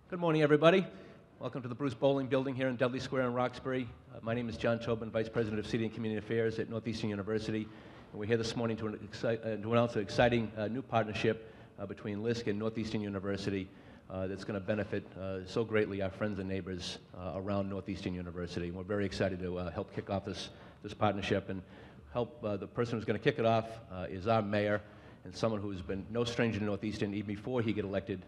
Good morning, everybody. Welcome to the Bolling Building here in Dudley Square in Roxbury. My name is John Tobin, Vice President of City and Community Affairs at Northeastern University. And we're here this morning to announce an exciting new partnership between LISC and Northeastern University that's going to benefit so greatly our friends and neighbors around Northeastern University. And we're very excited to help kick off this partnership and help. The person who's going to kick it off is our mayor, and someone who's been no stranger to Northeastern even before he got elected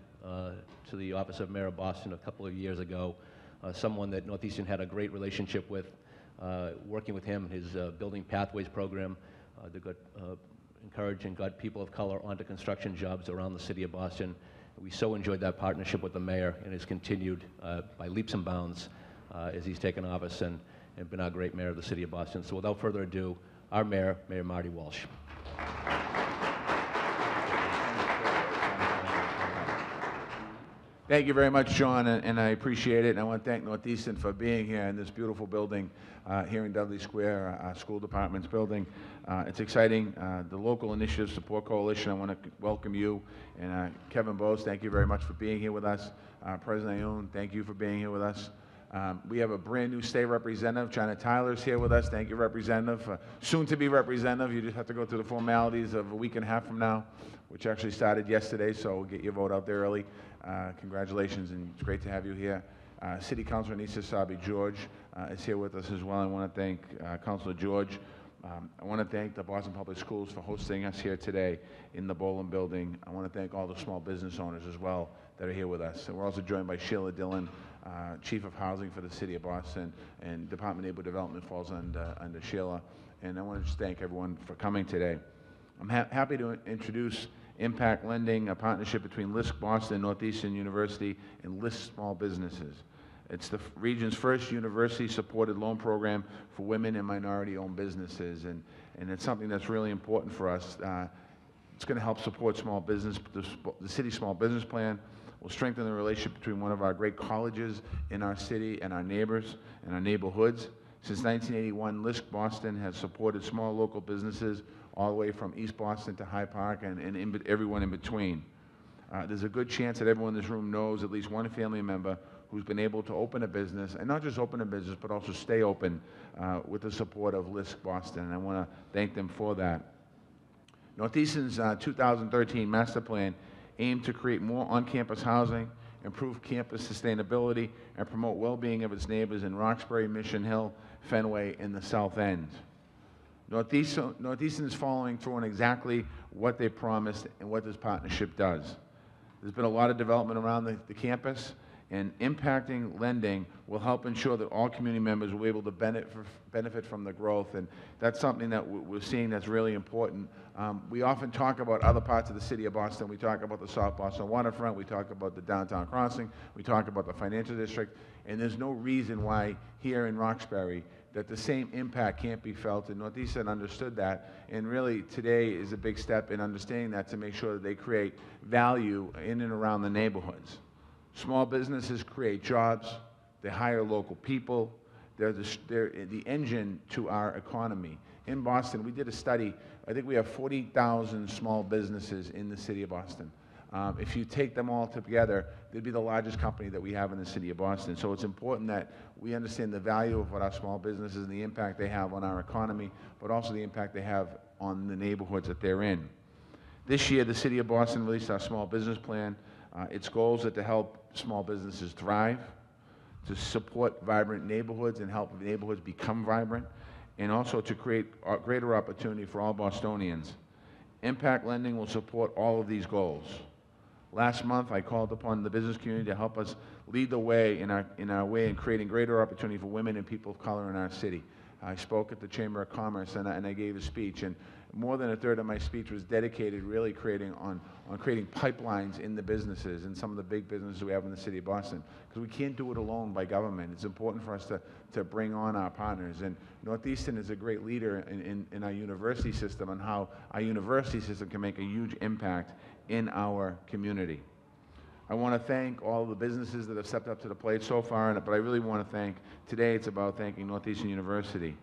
to the office of mayor of Boston a couple of years ago. Someone that Northeastern had a great relationship with, working with him, his Building Pathways program that got encouraged and got people of color onto construction jobs around the city of Boston. We so enjoyed that partnership with the mayor, and has continued by leaps and bounds as he's taken office and been our great mayor of the city of Boston. So without further ado, our mayor, Mayor Marty Walsh. Thank you very much, John, and I appreciate it. And I want to thank Northeastern for being here in this beautiful building here in Dudley Square, our school department's building. It's exciting. The Local Initiative Support Coalition, I want to welcome you. And Kevin Boes, thank you very much for being here with us. President Ayoun, thank you for being here with us. We have a brand new state representative, China Tyler's here with us. Thank you, Representative. Soon to be Representative. You just have to go through the formalities of a week and a half from now, which actually started yesterday, so we'll get your vote out there early. Congratulations, and it's great to have you here. City Councilor Anissa Sabi George is here with us as well. I want to thank Councilor George. I want to thank the Boston Public Schools for hosting us here today in the Bolling Building. I want to thank all the small business owners as well that are here with us. And we're also joined by Sheila Dillon, Chief of Housing for the City of Boston, and Department of Neighborhood Development falls under Sheila. And I want to just thank everyone for coming today. I'm happy to introduce Impact Lending, a partnership between LISC Boston and Northeastern University and LISC Small Businesses. It's the region's first university-supported loan program for women and minority-owned businesses, and it's something that's really important for us. It's going to help support small business. The city's small business plan will strengthen the relationship between one of our great colleges in our city and our neighbors and our neighborhoods. Since 1981, LISC Boston has supported small local businesses all the way from East Boston to Hyde Park and everyone in between. There's a good chance that everyone in this room knows at least one family member who's been able to open a business, and not just open a business, but also stay open with the support of LISC Boston, and I want to thank them for that. Northeastern's 2013 master plan aimed to create more on-campus housing, improve campus sustainability, and promote well-being of its neighbors in Roxbury, Mission Hill, Fenway, and the South End. Northeastern is following through on exactly what they promised and what this partnership does. There's been a lot of development around the campus, and impacting lending will help ensure that all community members will be able to benefit from the growth, and that's something that we're seeing that's really important. We often talk about other parts of the city of Boston. We talk about the South Boston waterfront, we talk about the downtown crossing, we talk about the financial district, and there's no reason why here in Roxbury that the same impact can't be felt, and Northeastern understood that, and really today is a big step in understanding that to make sure that they create value in and around the neighborhoods. Small businesses create jobs, they hire local people, they're the engine to our economy. In Boston, we did a study, I think we have 40,000 small businesses in the city of Boston. If you take them all together, they'd be the largest company that we have in the city of Boston. So it's important that we understand the value of what our small businesses and the impact they have on our economy, but also the impact they have on the neighborhoods that they're in. This year, the city of Boston released our small business plan. Its goals are to help small businesses thrive, to support vibrant neighborhoods and help neighborhoods become vibrant, and also to create a greater opportunity for all Bostonians. Impact Lending will support all of these goals. Last month, I called upon the business community to help us lead the way in our way in creating greater opportunity for women and people of color in our city. I spoke at the Chamber of Commerce and I gave a speech, and more than a third of my speech was dedicated really creating pipelines in the businesses and some of the big businesses we have in the city of Boston, because we can't do it alone by government. It's important for us to bring on our partners, and Northeastern is a great leader in our university system and how our university system can make a huge impact in our community. I want to thank all the businesses that have stepped up to the plate so far, but I really want to thank, today it's about thanking Northeastern University.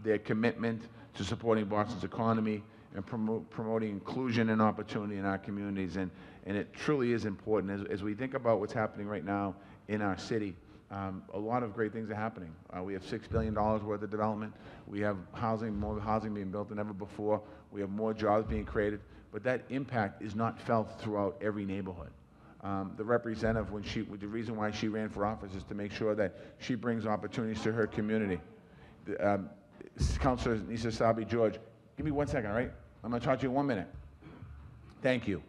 Their commitment to supporting Boston's economy and promoting inclusion and opportunity in our communities. And and it truly is important. As we think about what's happening right now in our city, a lot of great things are happening. We have $6 billion worth of development. We have housing, more housing being built than ever before. We have more jobs being created, but that impact is not felt throughout every neighborhood. The representative, the reason why she ran for office is to make sure that she brings opportunities to her community. Councilor Nisa Sabi George, give me 1 second, all right? I'm going to talk to you in 1 minute. Thank you.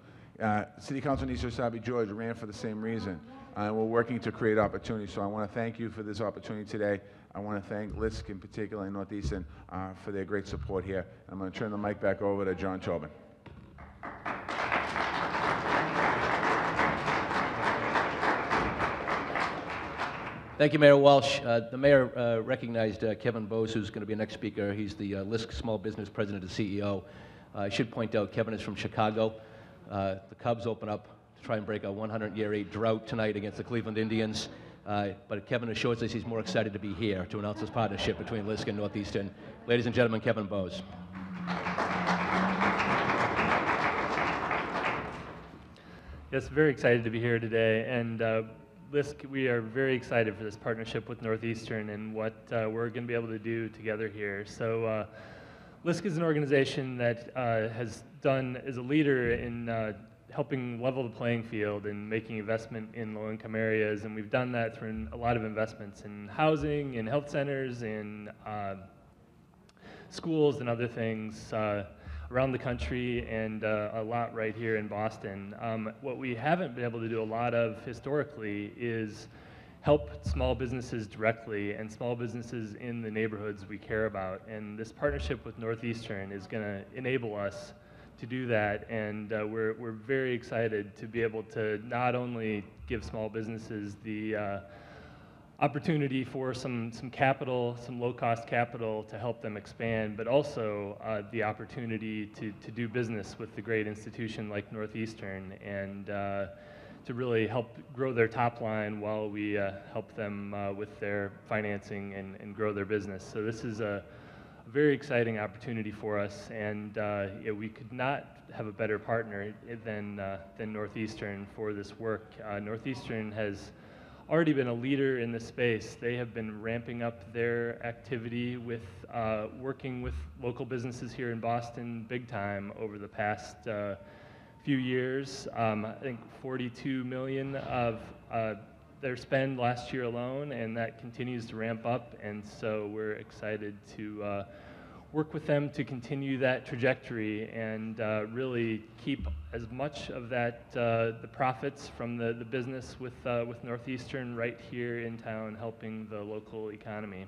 City Councilor Nisa Sabi George ran for the same reason. We're working to create opportunities, so I want to thank you for this opportunity today. I want to thank LISC in particular and Northeastern for their great support here. I'm going to turn the mic back over to John Tobin. Thank you, Mayor Walsh. The mayor recognized Kevin Boes, who's going to be the next speaker. He's the LISC Small Business President and CEO. I should point out Kevin is from Chicago. The Cubs open up to try and break a 100-year drought tonight against the Cleveland Indians. But Kevin assures us he's more excited to be here to announce this partnership between LISC and Northeastern. Ladies and gentlemen, Kevin Boes. Yes, very excited to be here today. And LISC, we are very excited for this partnership with Northeastern and what we're going to be able to do together here. So LISC is an organization that is a leader in helping level the playing field and making investment in low-income areas, and we've done that through a lot of investments in housing, in health centers, in schools and other things around the country, and a lot right here in Boston. What we haven't been able to do a lot of historically is help small businesses directly and small businesses in the neighborhoods we care about. And this partnership with Northeastern is going to enable us to do that, and we're very excited to be able to not only give small businesses the opportunity for some capital, some low-cost capital to help them expand, but also the opportunity to do business with the great institution like Northeastern and to really help grow their top line while we help them with their financing and grow their business. So this is a very exciting opportunity for us, and we could not have a better partner than Northeastern for this work. Northeastern has already been a leader in this space. They have been ramping up their activity with working with local businesses here in Boston big time over the past few years. I think 42 million of their spend last year alone, and that continues to ramp up, and so we're excited to work with them to continue that trajectory and really keep as much of that, the profits from the business with Northeastern right here in town, helping the local economy.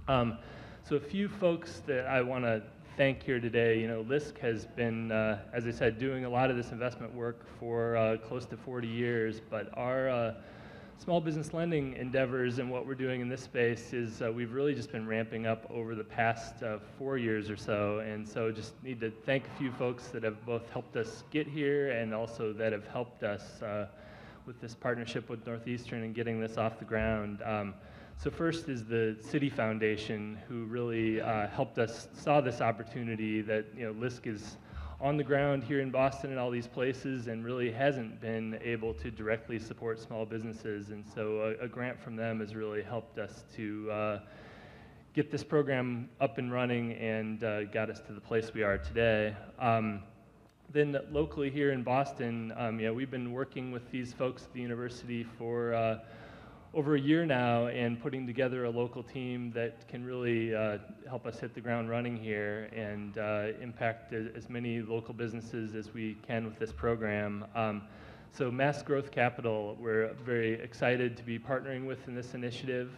So a few folks that I want to thank here today. You know, LISC has been, as I said, doing a lot of this investment work for close to 40 years, but our small business lending endeavors and what we're doing in this space is we've really just been ramping up over the past 4 years or so, and so just need to thank a few folks that have both helped us get here and also that have helped us with this partnership with Northeastern and getting this off the ground. So first is the City Foundation, who really helped us, saw this opportunity that, you know, LISC is on the ground here in Boston and all these places and really hasn't been able to directly support small businesses, and so a grant from them has really helped us to get this program up and running and got us to the place we are today. Then locally here in Boston, we've been working with these folks at the university for over a year now and putting together a local team that can really help us hit the ground running here and impact as many local businesses as we can with this program. So Mass Growth Capital, we're very excited to be partnering with in this initiative.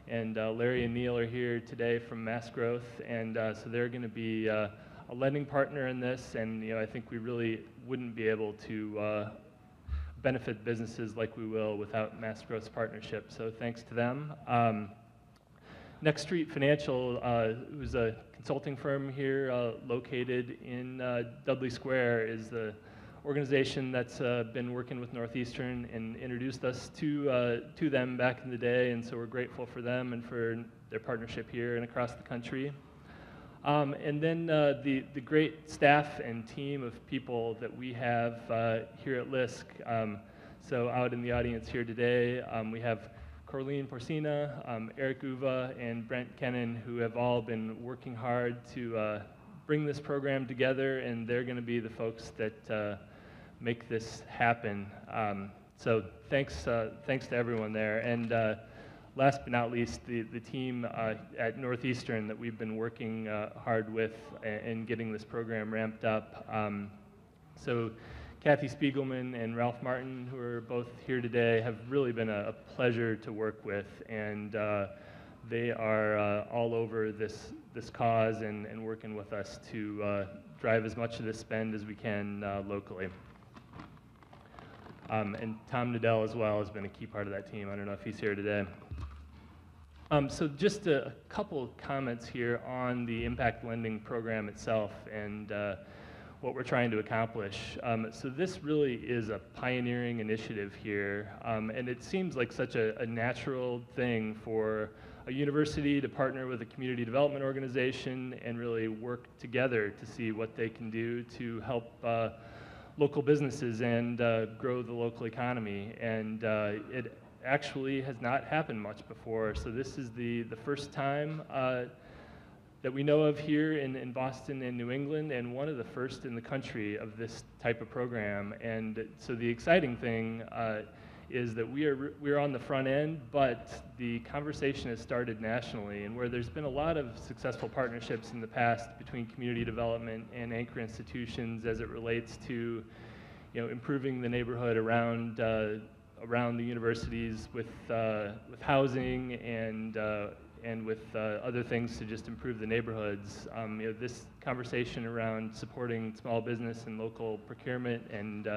And Larry and Neil are here today from Mass Growth, and so they're going to be a lending partner in this, and I think we really wouldn't be able to benefit businesses like we will without Mass Growth's partnership, so thanks to them. Next Street Financial, who's a consulting firm here located in Dudley Square, is the organization that's been working with Northeastern and introduced us to them back in the day, and so we're grateful for them and for their partnership here and across the country. And then the great staff and team of people that we have here at LISC. So out in the audience here today, we have Corleen Porcina, Eric Uva, and Brent Kennan, who have all been working hard to bring this program together, and they're going to be the folks that make this happen. So thanks to everyone there. And last but not least, the team at Northeastern that we've been working hard with in getting this program ramped up. So Kathy Spiegelman and Ralph Martin, who are both here today, have really been a pleasure to work with, and they are all over this cause and working with us to drive as much of this spend as we can locally. And Tom Nadell as well has been a key part of that team. I don't know if he's here today. So just a couple comments here on the impact lending program itself and what we're trying to accomplish. So this really is a pioneering initiative here, and it seems like such a natural thing for a university to partner with a community development organization and really work together to see what they can do to help local businesses and grow the local economy. And it actually has not happened much before, so this is the first time that we know of here in Boston and New England, and one of the first in the country of this type of program. And so the exciting thing is that we're on the front end, but the conversation has started nationally, and where there's been a lot of successful partnerships in the past between community development and anchor institutions as it relates to, improving the neighborhood around the universities with housing and with other things to just improve the neighborhoods. This conversation around supporting small business and local procurement and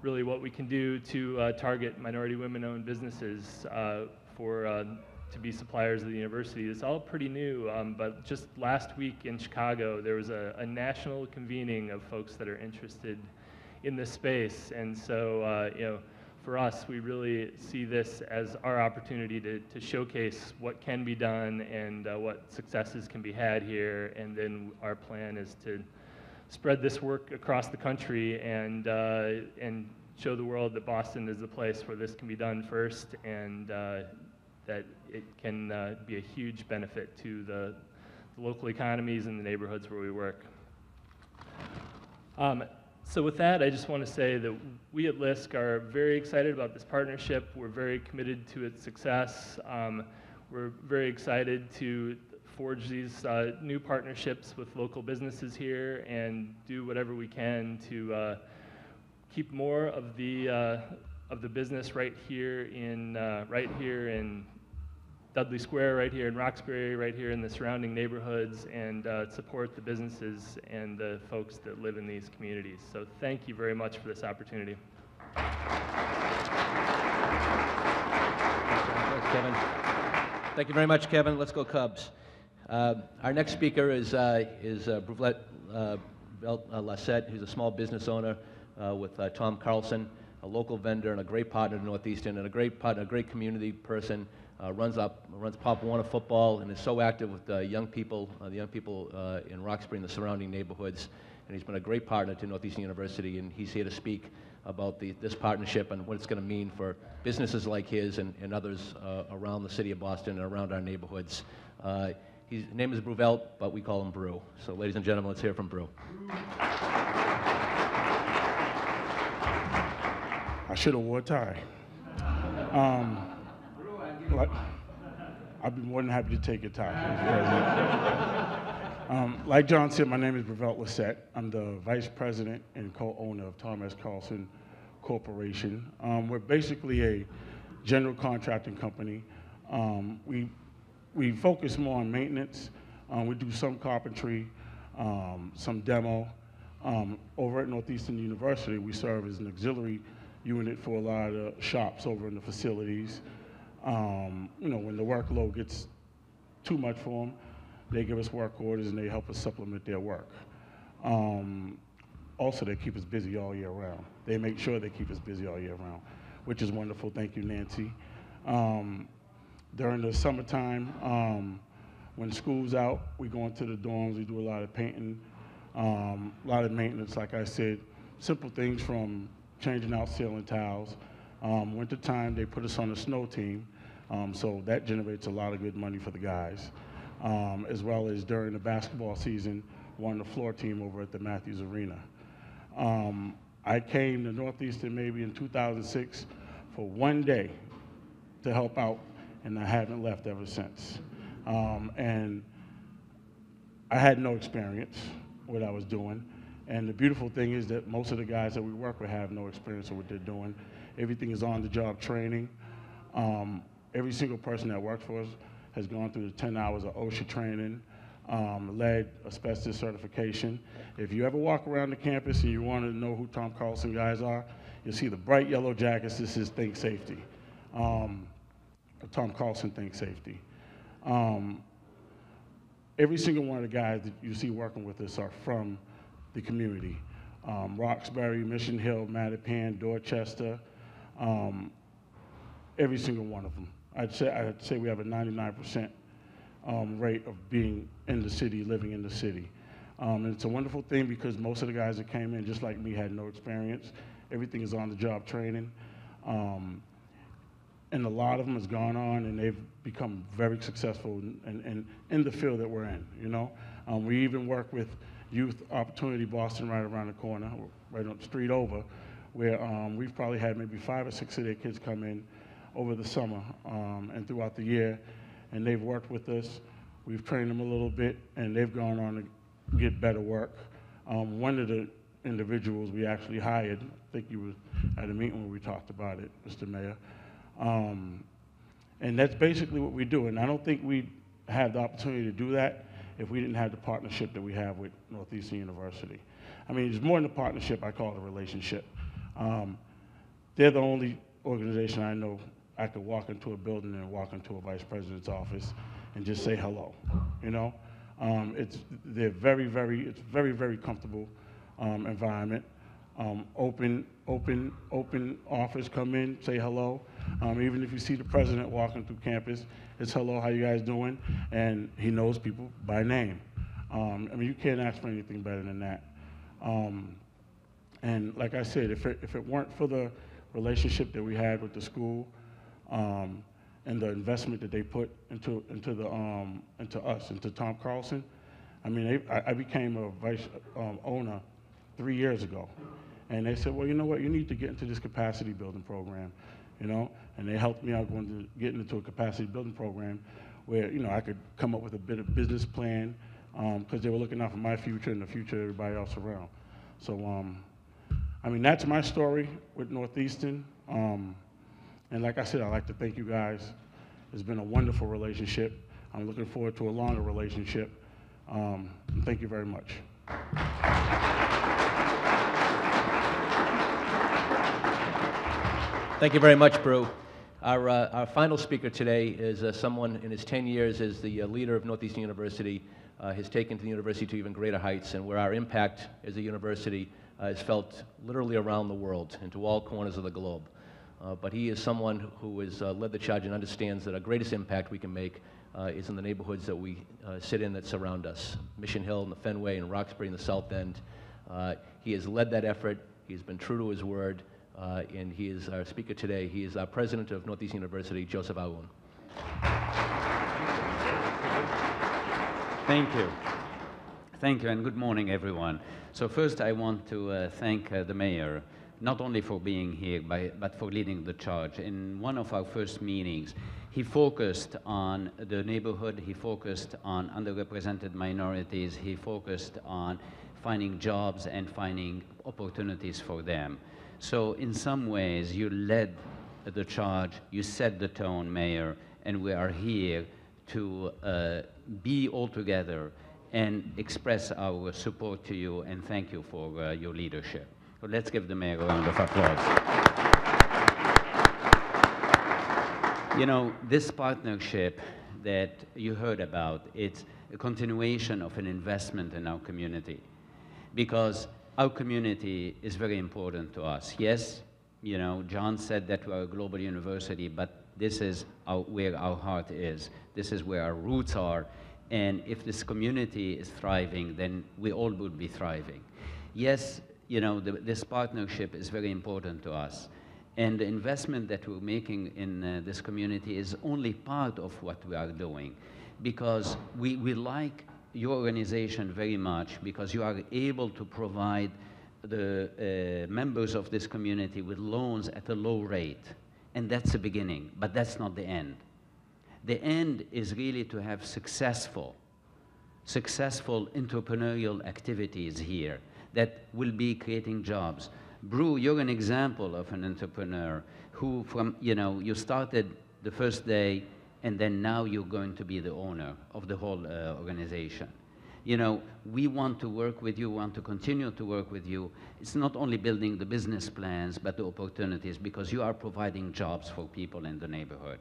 really what we can do to target minority women-owned businesses to be suppliers of the university. It's all pretty new, but just last week in Chicago, there was a national convening of folks that are interested in this space. And so, for us, we really see this as our opportunity to showcase what can be done and what successes can be had here. And then our plan is to spread this work across the country and show the world that Boston is the place where this can be done first, and that it can be a huge benefit to the local economies and the neighborhoods where we work. So with that, I just want to say that we at LISC are very excited about this partnership. We're very committed to its success. We're very excited to forge these new partnerships with local businesses here and do whatever we can to keep more of the business right here in Dudley Square, right here in Roxbury, right here in the surrounding neighborhoods, and support the businesses and the folks that live in these communities. So thank you very much for this opportunity. Thanks, Kevin. Thank you very much, Kevin. Let's go Cubs. Our next speaker is Brulette Lassette, who's a small business owner with Tom Carlson, a local vendor and a great partner to Northeastern, and a great partner, a great community person. Runs Pop Warner football and is so active with the young people in Roxbury and the surrounding neighborhoods. And he's been a great partner to Northeastern University, and he's here to speak about this partnership and what it's going to mean for businesses like his and others around the city of Boston and around our neighborhoods. His name is Bruvelt, but we call him Brew. So ladies and gentlemen, let's hear from Brew. I should have wore a tie. I'd be more than happy to take your tie, Mr. President. Like John said, my name is Bruvelt Lassette. I'm the vice president and co-owner of Thomas Carlson Corporation. We're basically a general contracting company. We focus more on maintenance. We do some carpentry, some demo. Over at Northeastern University, we serve as an auxiliary unit for a lot of shops over in the facilities. When the workload gets too much for them, they give us work orders and they help us supplement their work. Also, they keep us busy all year round. They make sure they keep us busy all year round, which is wonderful. Thank you, Nancy. During the summertime, When school's out, we go into the dorms, we do a lot of painting, a lot of maintenance, like I said, simple things from changing out ceiling tiles. Winter time, they put us on a snow team, so that generates a lot of good money for the guys. As well as during the basketball season, we're on the floor team over at the Matthews Arena. I came to Northeastern maybe in 2006 for one day to help out, and I haven't left ever since. And I had no experience what I was doing. And the beautiful thing is that most of the guys that we work with have no experience of what they're doing. Everything is on-the-job training. Every single person that works for us has gone through the 10 hours of OSHA training, led asbestos certification. If you ever walk around the campus and you want to know who Tom Carlson guys are, you'll see the bright yellow jackets. This is Think Safety. Tom Carlson Think Safety. Every single one of the guys that you see working with us are from the community. Roxbury, Mission Hill, Mattapan, Dorchester, every single one of them. I'd say we have a 99% rate of being in the city, living in the city. And it's a wonderful thing because most of the guys that came in, just like me, had no experience. Everything is on-the-job training. And a lot of them has gone on and they've become very successful in the field that we're in, you know? We even work with Youth Opportunity Boston right around the corner, right on the street over, where we've probably had maybe 5 or 6 of their kids come in over the summer and throughout the year, and they've worked with us. We've trained them a little bit, and they've gone on to get better work. One of the individuals we actually hired, I think you were at a meeting where we talked about it, Mr. Mayor, and that's basically what we do, and I don't think we'd have the opportunity to do that if we didn't have the partnership that we have with Northeastern University. I mean, it's more than a partnership, I call it a relationship. They're the only organization I know I could walk into a building and walk into a vice president's office and just say hello, you know? It's very, very comfortable environment. Open offers, come in, say hello. Even if you see the president walking through campus, it's hello, how you guys doing? And he knows people by name. I mean, you can't ask for anything better than that. And like I said, if it weren't for the relationship that we had with the school and the investment that they put into us, into Tom Carlson, I mean, I became a vice owner 3 years ago. And they said, well, you know what, you need to get into this capacity building program, you know? And they helped me out getting into a capacity building program where, you know, I could come up with a bit of business plan because they were looking out for my future and the future of everybody else around. So, I mean, that's my story with Northeastern. And like I said, I'd like to thank you guys. It's been a wonderful relationship. I'm looking forward to a longer relationship. And thank you very much. Thank you very much, Brew. Our final speaker today is someone in his 10 years as the leader of Northeastern University has taken the university to even greater heights, and where our impact as a university is felt literally around the world and to all corners of the globe. But he is someone who has led the charge and understands that our greatest impact we can make is in the neighborhoods that we sit in that surround us. Mission Hill and the Fenway and Roxbury in the South End. He has led that effort. He's been true to his word. And he is our speaker today. He is our president of Northeastern University, Joseph Aoun. Thank you. Thank you, and good morning, everyone. So first, I want to thank the mayor, not only for being here, but for leading the charge. In one of our first meetings, he focused on the neighborhood, he focused on underrepresented minorities, he focused on finding jobs and finding opportunities for them. So in some ways, you led the charge, you set the tone, Mayor, and we are here to be all together and express our support to you and thank you for your leadership. So let's give the Mayor a round of applause. You know, this partnership that you heard about, it's a continuation of an investment in our community, because our community is very important to us. Yes, you know, John said that we're a global university, but this is where our heart is. This is where our roots are. And if this community is thriving, then we all would be thriving. Yes, you know, this partnership is very important to us. And the investment that we're making in this community is only part of what we are doing, because we like your organization very much, because you are able to provide the members of this community with loans at a low rate. And that's the beginning, but that's not the end. The end is really to have successful entrepreneurial activities here that will be creating jobs. Brew, you're an example of an entrepreneur who, you started the first day, and then now you're going to be the owner of the whole organization. You know, we want to work with you, want to continue to work with you. It's not only building the business plans, but the opportunities, because you are providing jobs for people in the neighborhood.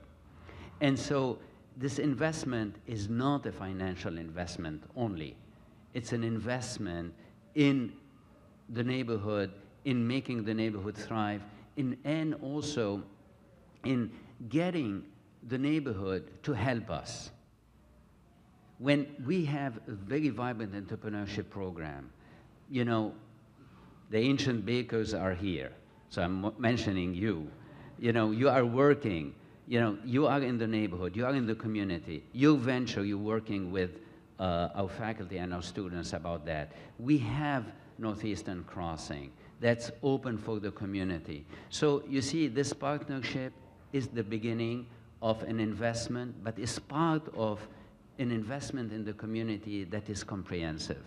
And so this investment is not a financial investment only. It's an investment in the neighborhood, in making the neighborhood thrive, and also in getting the neighborhood to help us. When we have a very vibrant entrepreneurship program, you know, the ancient bakers are here, so I'm mentioning you. You know, you are working, you know, you are in the neighborhood, you are in the community. You venture, you're working with our faculty and our students about that. We have Northeastern Crossing that's open for the community. So you see, this partnership is the beginning of an investment, but it's part of an investment in the community that is comprehensive.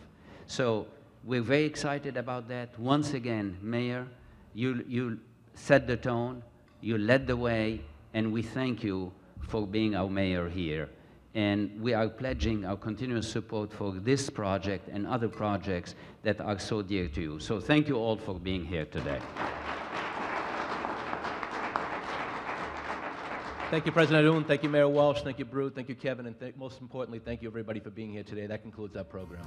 So we're very excited about that. Once again, Mayor, you set the tone, you led the way, and we thank you for being our mayor here. And we are pledging our continuous support for this project and other projects that are so dear to you. So thank you all for being here today. Thank you, President Oon. Thank you, Mayor Walsh. Thank you, Brew. Thank you, Kevin. And most importantly, thank you, everybody, for being here today. That concludes our program.